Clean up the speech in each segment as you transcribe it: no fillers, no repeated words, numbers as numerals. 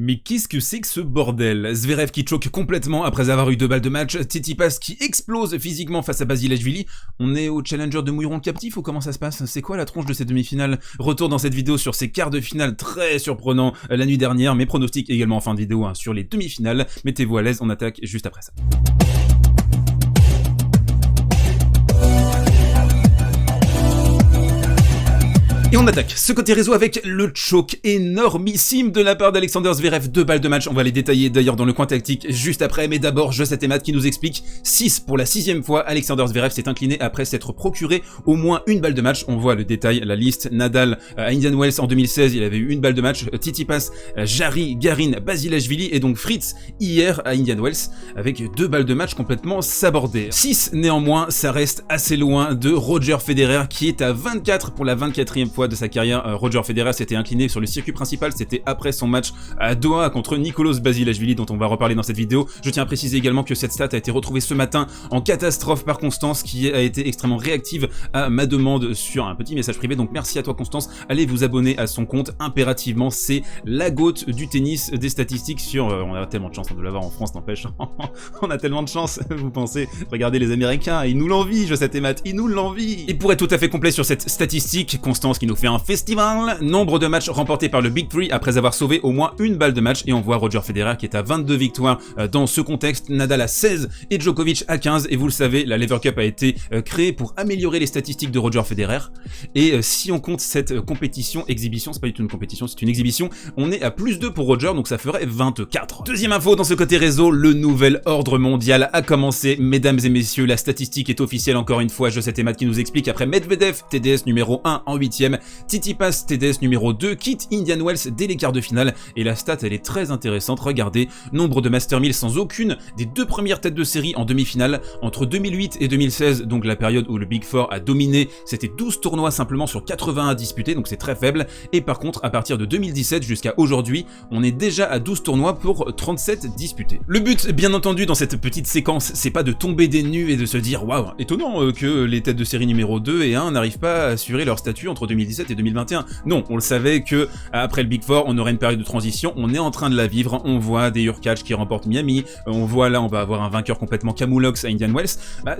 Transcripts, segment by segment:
Mais qu'est-ce que c'est que ce bordel? Zverev qui choque complètement après avoir eu 2 balles de match, Tsitsipas qui explose physiquement face à Basilashvili. On est au challenger de Mouilleron captif ou comment ça se passe? C'est quoi la tronche de ces demi-finales? Retour dans cette vidéo sur ces quarts de finale très surprenants la nuit dernière, mes pronostics également en fin de vidéo sur les demi-finales. Mettez-vous à l'aise, on attaque juste après ça. Et on attaque ce côté réseau avec le choke énormissime de la part d'Alexander Zverev, 2 balles de match, on va les détailler d'ailleurs dans le coin tactique juste après, mais d'abord Josette et Matt qui nous explique 6 pour la 6ème fois, Alexander Zverev s'est incliné après s'être procuré au moins 1 balle de match, on voit le détail, la liste, Nadal à Indian Wells en 2016, il avait eu 1 balle de match, Tsitsipas, Jarry, Garin, Basilashvili et donc Fritz hier à Indian Wells avec 2 balles de match complètement sabordées. 6 néanmoins, ça reste assez loin de Roger Federer qui est à 24 pour la 24e fois de sa carrière. Roger Federer s'était incliné sur le circuit principal, c'était après son match à Doha contre Nicolas Basilashvili dont on va reparler dans cette vidéo. Je tiens à préciser également que cette stat a été retrouvée ce matin en catastrophe par Constance qui a été extrêmement réactive à ma demande sur un petit message privé, donc merci à toi Constance, allez vous abonner à son compte impérativement, c'est la goat du tennis des statistiques sur... on a tellement de chance de l'avoir en France, n'empêche. On a tellement de chance, vous pensez, regardez les Américains, ils nous l'envient, Josette et Matt, ils nous l'envient. Et pour être tout à fait complet sur cette statistique, Constance qui nous fait un festival, nombre de matchs remportés par le Big Three après avoir sauvé au moins 1 balle de match, et on voit Roger Federer qui est à 22 victoires dans ce contexte, Nadal à 16 et Djokovic à 15, et vous le savez, la Lever Cup a été créée pour améliorer les statistiques de Roger Federer, et si on compte cette compétition, exhibition, c'est pas du tout une compétition, c'est une exhibition, on est à +2 pour Roger, donc ça ferait 24. Deuxième info dans ce côté réseau, le nouvel ordre mondial a commencé, mesdames et messieurs, la statistique est officielle encore une fois, Josette et Matt qui nous explique, après Medvedev, TDS numéro 1 en 8ème, Tsitsipas TDS numéro 2 quitte Indian Wells dès les quarts de finale, et la stat elle est très intéressante, regardez, nombre de Master 1000 sans aucune des 2 premières têtes de série en demi-finale, entre 2008 et 2016, donc la période où le Big Four a dominé, c'était 12 tournois simplement sur 81 disputés, donc c'est très faible, et par contre à partir de 2017 jusqu'à aujourd'hui, on est déjà à 12 tournois pour 37 disputés. Le but bien entendu dans cette petite séquence, c'est pas de tomber des nues et de se dire waouh, étonnant que les têtes de série numéro 2 et 1 n'arrivent pas à assurer leur statut entre 2017 et 2021. Non, on le savait que après le Big Four, on aurait une période de transition, on est en train de la vivre, on voit des Hurkacz qui remportent Miami, on voit là, on va avoir un vainqueur complètement Camoulox à Indian Wells,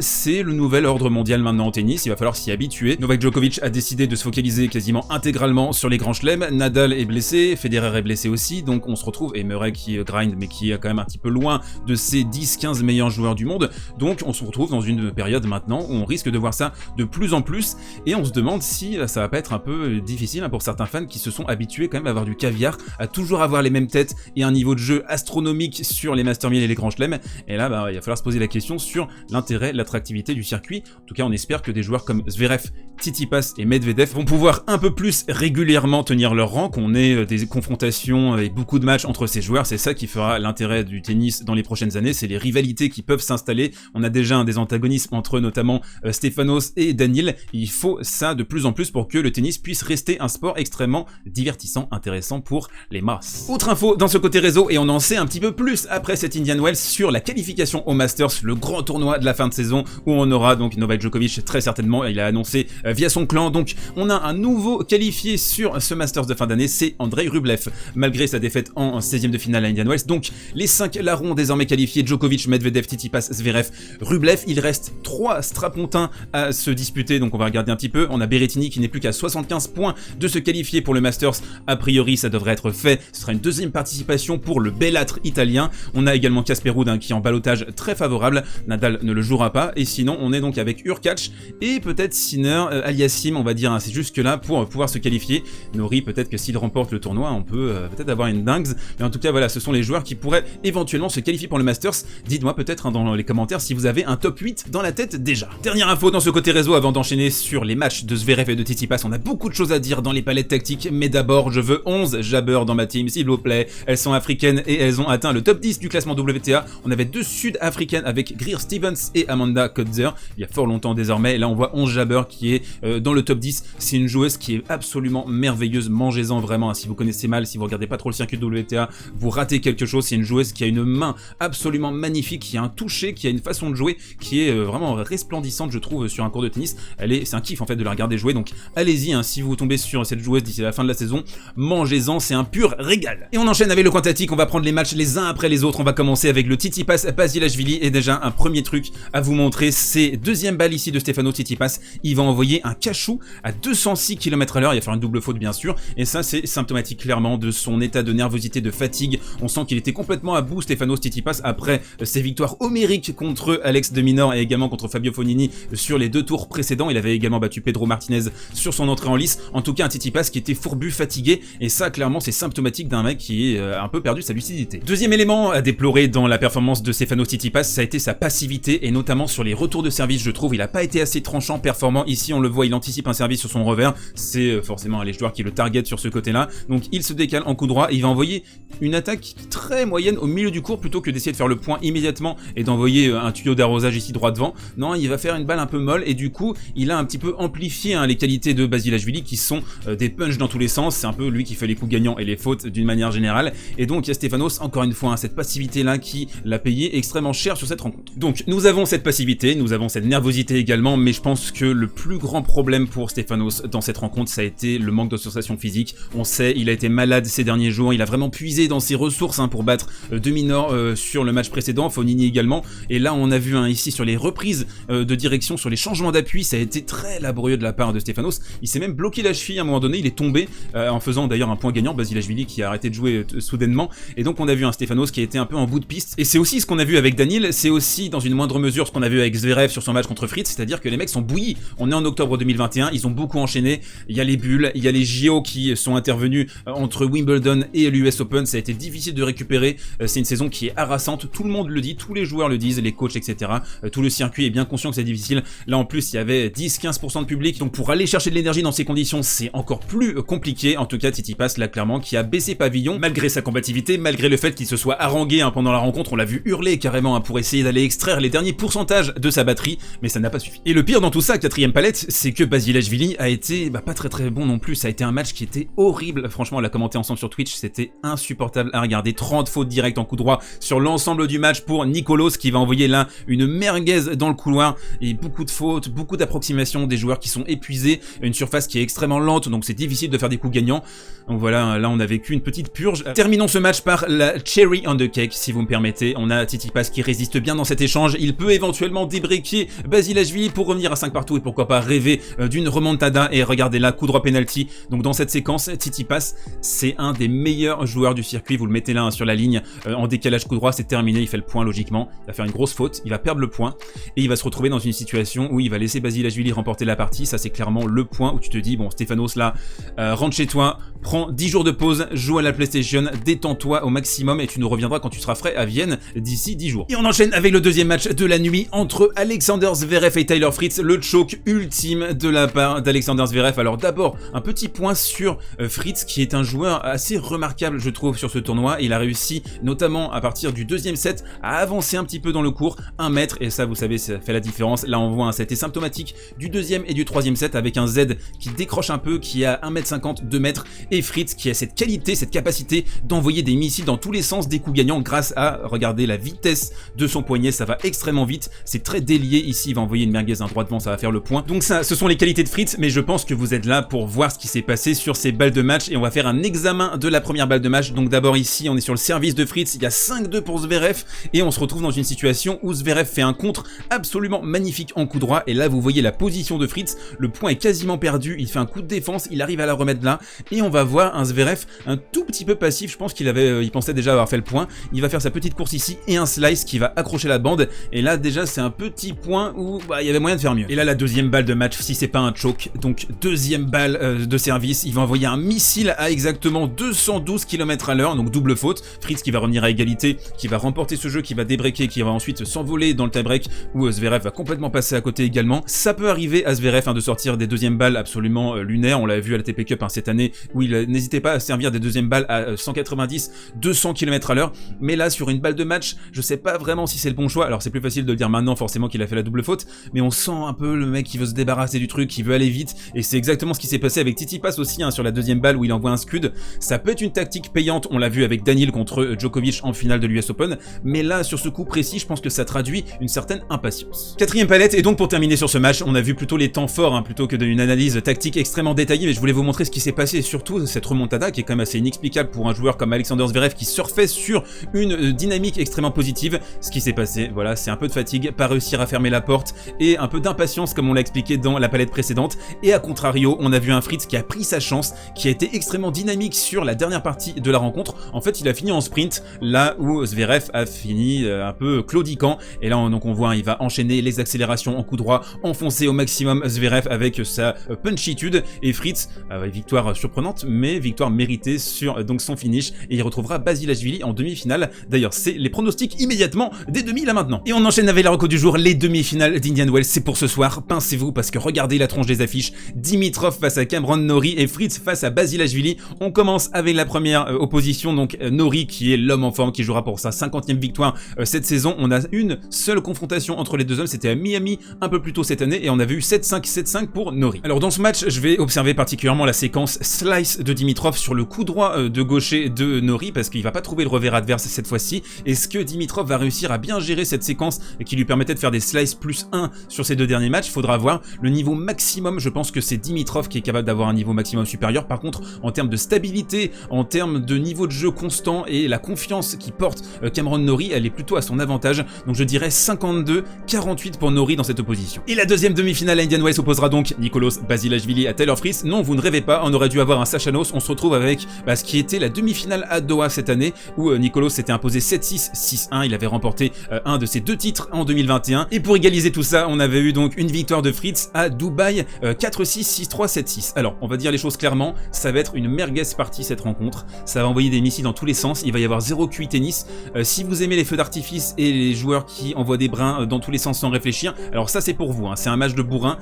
c'est le nouvel ordre mondial maintenant au tennis, il va falloir s'y habituer. Novak Djokovic a décidé de se focaliser quasiment intégralement sur les grands chelems, Nadal est blessé, Federer est blessé aussi, donc on se retrouve, et Murray qui grind mais qui est quand même un petit peu loin de ses 10-15 meilleurs joueurs du monde, donc on se retrouve dans une période maintenant où on risque de voir ça de plus en plus, et on se demande si ça va pas être un peu difficile pour certains fans qui se sont habitués quand même à avoir du caviar, à toujours avoir les mêmes têtes et un niveau de jeu astronomique sur les Master 1000 et les grands chelems, et là il va falloir se poser la question sur l'intérêt, l'attractivité du circuit. En tout cas on espère que des joueurs comme Zverev, Tsitsipas et Medvedev vont pouvoir un peu plus régulièrement tenir leur rang, qu'on ait des confrontations et beaucoup de matchs entre ces joueurs, c'est ça qui fera l'intérêt du tennis dans les prochaines années, c'est les rivalités qui peuvent s'installer, on a déjà des antagonismes entre notamment Stefanos et Daniil, il faut ça de plus en plus pour que le tennis puisse rester un sport extrêmement divertissant, intéressant pour les masses. Autre info dans ce côté réseau, et on en sait un petit peu plus après cet Indian Wells sur la qualification au Masters, le grand tournoi de la fin de saison où on aura donc Novak Djokovic très certainement, il a annoncé via son clan, donc on a un nouveau qualifié sur ce Masters de fin d'année, c'est Andrei Rublev, malgré sa défaite en 16e de finale à Indian Wells, donc les 5 larrons désormais qualifiés, Djokovic, Medvedev, Tsitsipas, Zverev, Rublev, il reste 3 strapontins à se disputer, donc on va regarder un petit peu, on a Berrettini qui n'est plus qu'à 75 points de se qualifier pour le Masters, a priori ça devrait être fait, ce sera une deuxième participation pour le bellâtre italien, on a également Casper Ruud qui est en ballottage très favorable, Nadal ne le jouera pas, et sinon on est donc avec Hurkacz et peut-être Sinner, Aliassime on va dire, c'est jusque là pour pouvoir se qualifier, Norrie peut-être que s'il remporte le tournoi on peut peut-être avoir une dingue, mais en tout cas voilà, ce sont les joueurs qui pourraient éventuellement se qualifier pour le Masters, dites-moi peut-être dans les commentaires si vous avez un top 8 dans la tête déjà. Dernière info dans ce côté réseau avant d'enchaîner sur les matchs de Zverev et de Tsitsipas, on a beaucoup de choses à dire dans les palettes tactiques, mais d'abord je veux 11 jabbeurs dans ma team s'il vous plaît, elles sont africaines et elles ont atteint le top 10 du classement WTA, on avait 2 sud-africaines avec Greer Stevens et Amanda Coetzer, il y a fort longtemps désormais, et là on voit 11 jabbeurs qui est dans le top 10, c'est une joueuse qui est absolument merveilleuse, mangez-en vraiment, si vous connaissez mal, si vous regardez pas trop le circuit WTA, vous ratez quelque chose, c'est une joueuse qui a une main absolument magnifique, qui a un toucher, qui a une façon de jouer qui est vraiment resplendissante je trouve sur un court de tennis, c'est un kiff en fait de la regarder jouer, donc allez-y, allez-y, hein, si vous tombez sur cette joueuse d'ici la fin de la saison, mangez-en, c'est un pur régal. Et on enchaîne avec le coin tactique, on va prendre les matchs les uns après les autres, on va commencer avec le Tsitsipas Basilashvili, et déjà un premier truc à vous montrer, c'est deuxième balle ici de Stefano Tsitsipas, il va envoyer un cachou à 206 km/h, il va faire une double faute bien sûr, et ça c'est symptomatique clairement de son état de nervosité, de fatigue, on sent qu'il était complètement à bout Stefano Tsitsipas après ses victoires homériques contre Alex de Minaur et également contre Fabio Fognini sur les 2 tours précédents, il avait également battu Pedro Martinez sur son entrée en lice, en tout cas un Tsitsipas qui était fourbu, fatigué, et ça clairement c'est symptomatique d'un mec qui est un peu perdu sa lucidité. Deuxième élément à déplorer dans la performance de Stefano Tsitsipas, ça a été sa passivité, et notamment sur les retours de service, je trouve il a pas été assez tranchant, performant, ici on le voit, il anticipe un service sur son revers, c'est forcément les joueurs qui le target sur ce côté là, donc il se décale en coup droit, et il va envoyer une attaque très moyenne au milieu du court, plutôt que d'essayer de faire le point immédiatement et d'envoyer un tuyau d'arrosage ici droit devant, non il va faire une balle un peu molle, et du coup il a un petit peu amplifié les qualités de Basilashvili qui sont des punchs dans tous les sens, c'est un peu lui qui fait les coups gagnants et les fautes d'une manière générale, et donc il y a Stefanos encore une fois, cette passivité là qui l'a payé extrêmement cher sur cette rencontre. Donc nous avons cette passivité, nous avons cette nervosité également, mais je pense que le plus grand problème pour Stefanos dans cette rencontre, ça a été le manque de sensations physiques. On sait, il a été malade ces derniers jours, il a vraiment puisé dans ses ressources pour battre de Minaur sur le match précédent, Fognini également, et là on a vu ici sur les reprises de direction, sur les changements d'appui, ça a été très laborieux de la part de Stefanos, il s'est même bloqué la cheville à un moment donné, il est tombé en faisant d'ailleurs un point gagnant, Basilashvili qui a arrêté de jouer soudainement, et donc on a vu un Stefanos qui a été un peu en bout de piste, et c'est aussi ce qu'on a vu avec Daniil, c'est aussi dans une moindre mesure ce qu'on a vu avec Zverev sur son match contre Fritz, c'est-à-dire que les mecs sont bouillis, on est en octobre 2021, ils ont beaucoup enchaîné, il y a les bulles, il y a les JO qui sont intervenus entre Wimbledon et l'US Open, ça a été difficile de récupérer, c'est une saison qui est harassante, tout le monde le dit, tous les joueurs le disent, les coachs etc, tout le circuit est bien conscient que c'est difficile, là en plus il y avait 10-15% de public, donc pour aller chercher de l'énergie dans ces conditions c'est encore plus compliqué, en tout cas Tsitsipas là clairement qui a baissé pavillon, malgré sa combativité, malgré le fait qu'il se soit harangué pendant la rencontre, on l'a vu hurler carrément pour essayer d'aller extraire les derniers pourcentages de sa batterie, mais ça n'a pas suffi. Et le pire dans tout ça, quatrième palette, c'est que Basilashvili a été pas très bon non plus, ça a été un match qui était horrible, franchement on l'a commenté ensemble sur Twitch, c'était insupportable à regarder, 30 fautes directes en coup droit sur l'ensemble du match pour Nicolas qui va envoyer là une merguez dans le couloir, et beaucoup de fautes, beaucoup d'approximations, des joueurs qui sont épuisés, une surface qui est extrêmement lente, donc c'est difficile de faire des coups gagnants, donc voilà, là on a vécu une petite purge. Terminons ce match par la cherry on the cake, si vous me permettez, on a Tsitsipas qui résiste bien dans cet échange, il peut éventuellement débreaker Basilashvili pour revenir à 5 partout et pourquoi pas rêver d'une remontada, et regardez là, coup droit penalty, donc dans cette séquence, Tsitsipas c'est un des meilleurs joueurs du circuit, vous le mettez là sur la ligne, en décalage coup droit, c'est terminé, il fait le point logiquement, il va faire une grosse faute, il va perdre le point, et il va se retrouver dans une situation où il va laisser Basilashvili remporter la partie, ça c'est clairement le point où tu te dis, bon Stefanos là, rentre chez toi, prends 10 jours de pause, joue à la PlayStation, détends-toi au maximum et tu nous reviendras quand tu seras frais à Vienne d'ici 10 jours. Et on enchaîne avec le deuxième match de la nuit entre Alexander Zverev et Taylor Fritz, le choke ultime de la part d'Alexander Zverev. Alors d'abord, un petit point sur Fritz qui est un joueur assez remarquable je trouve sur ce tournoi, il a réussi notamment à partir du deuxième set à avancer un petit peu dans le court, 1 mètre, et ça vous savez ça fait la différence, là on voit un set symptomatique du deuxième et du troisième set avec un Z qui décroche un peu, qui a 1m50, 2 mètres, et Fritz qui a cette qualité, cette capacité d'envoyer des missiles dans tous les sens, des coups gagnants grâce à, regardez la vitesse de son poignet, ça va extrêmement vite, c'est très délié ici, il va envoyer une merguez droit devant, ça va faire le point. Donc ça, ce sont les qualités de Fritz, mais je pense que vous êtes là pour voir ce qui s'est passé sur ces balles de match, et on va faire un examen de la première balle de match. Donc d'abord ici, on est sur le service de Fritz, il y a 5-2 pour Zverev, et on se retrouve dans une situation où Zverev fait un contre absolument magnifique en coup droit, et là vous voyez la position de Fritz, le point est quasiment perdu, il fait un coup de défense, il arrive à la remettre là, et on va voir un Zverev un tout petit peu passif, je pense qu'il pensait déjà avoir fait le point, il va faire sa petite course ici, et un slice qui va accrocher la bande, et là déjà c'est un petit point où il y avait moyen de faire mieux. Et là la deuxième balle de match, si c'est pas un choke, donc deuxième balle de service, il va envoyer un missile à exactement 212 km/h, donc double faute, Fritz qui va revenir à égalité, qui va remporter ce jeu, qui va débreaker, qui va ensuite s'envoler dans le tie-break, où Zverev va complètement passer à côté également. Ça peut arriver à Zverev de sortir des deuxièmes balles absolument lunaires, on l'a vu à la TP Cup cette année, où n'hésitait pas à servir des deuxièmes balles à 190, 200 km à l'heure. Mais là, sur une balle de match, je sais pas vraiment si c'est le bon choix. Alors c'est plus facile de le dire maintenant, forcément qu'il a fait la double faute, mais on sent un peu le mec qui veut se débarrasser du truc, qui veut aller vite, et c'est exactement ce qui s'est passé avec Tsitsipas aussi, hein, sur la deuxième balle où il envoie un scud. Ça peut être une tactique payante, on l'a vu avec Daniil contre Djokovic en finale de l'US Open, mais là, sur ce coup précis, je pense que ça traduit une certaine impatience. Quatrième palette, et donc pour terminer sur ce match, on a vu plutôt les temps forts, hein, plutôt que d'une analyse tactique extrêmement détaillée, mais je voulais vous montrer ce qui s'est passé, et surtout cette remontada qui est quand même assez inexplicable pour un joueur comme Alexander Zverev qui surfait sur une dynamique extrêmement positive. Ce qui s'est passé, voilà, c'est un peu de fatigue, pas réussir à fermer la porte, et un peu d'impatience comme on l'a expliqué dans la palette précédente, et à contrario, on a vu un Fritz qui a pris sa chance, qui a été extrêmement dynamique sur la dernière partie de la rencontre. En fait, il a fini en sprint, là où Zverev a fini un peu claudiquant, et là donc on voit, il va enchaîner les accélérations en coup droit, enfoncer au maximum Zverev avec sa punchitude, et Fritz, victoire surprenante, mais victoire méritée sur donc son finish, et il retrouvera Basilashvili en demi-finale. D'ailleurs, c'est les pronostics immédiatement des demi là maintenant. Et on enchaîne avec la reco du jour, les demi-finales d'Indian Wells, c'est pour ce soir, pincez-vous parce que regardez la tronche des affiches, Dimitrov face à Cameron Norrie et Fritz face à Basilashvili. On commence avec la première opposition, donc Norrie qui est l'homme en forme, qui jouera pour sa 50e victoire cette saison. On a une seule confrontation entre les deux hommes, c'était à Miami un peu plus tôt cette année, et on avait eu 7-5, 7-5 pour Norrie. Alors dans ce match, je vais observer particulièrement la séquence slice de Dimitrov sur le coup droit de gaucher de Norrie, parce qu'il va pas trouver le revers adverse cette fois-ci. Est-ce que Dimitrov va réussir à bien gérer cette séquence qui lui permettait de faire des slices plus 1 sur ces deux derniers matchs? Faudra voir. Le niveau maximum, je pense que c'est Dimitrov qui est capable d'avoir un niveau maximum supérieur. Par contre, en termes de stabilité, en termes de niveau de jeu constant et la confiance qui porte Cameron Norrie, elle est plutôt à son avantage. Donc je dirais 52-48 pour Norrie dans cette opposition. Et la deuxième demi-finale à Indian Wells opposera donc Nicolas Basilashvili à Taylor Fritz. Non, vous ne rêvez pas, on aurait dû avoir un Sachanos. On se retrouve avec ce qui était la demi-finale à Doha cette année, où Nicolas s'était imposé 7-6, 6-1. Il avait remporté un de ses deux titres en 2021. Et pour égaliser tout ça, on avait eu donc une victoire de Fritz à Dubaï, 4-6, 6-3, 7-6. Alors, on va dire les choses clairement, ça va être une merguez partie cette rencontre. Ça va envoyer des missiles dans tous les sens, il va y avoir 0 QI tennis. Si vous aimez les feux d'artifice et les joueurs qui envoient des brins dans tous les sens sans réfléchir, alors ça c'est pour vous, hein. C'est un match de bourrin.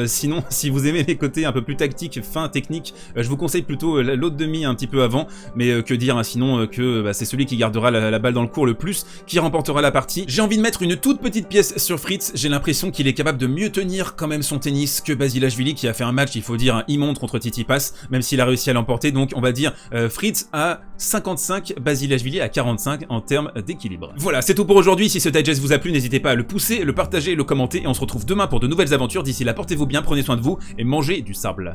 Sinon, si vous aimez les côtés un peu plus tactiques, fins, techniques, je vous conseille plutôt l'autre demi un petit peu avant. Mais que dire, hein, sinon que c'est celui qui gardera la balle dans le court le plus qui remportera la partie. J'ai envie de mettre une toute petite pièce sur Fritz, j'ai l'impression qu'il est capable de mieux tenir quand même son tennis que Basilashvili qui a fait un match, il faut dire, immonde contre Tsitsipas, même s'il a réussi à l'emporter. Donc on va dire Fritz à 55, Basilashvili à 45 en termes d'équilibre. Voilà, c'est tout pour aujourd'hui. Si ce digest vous a plu, n'hésitez pas à le pousser, le partager, le commenter, et on se retrouve demain pour de nouvelles aventures. D'ici là, portez-vous bien, prenez soin de vous et mangez du sable.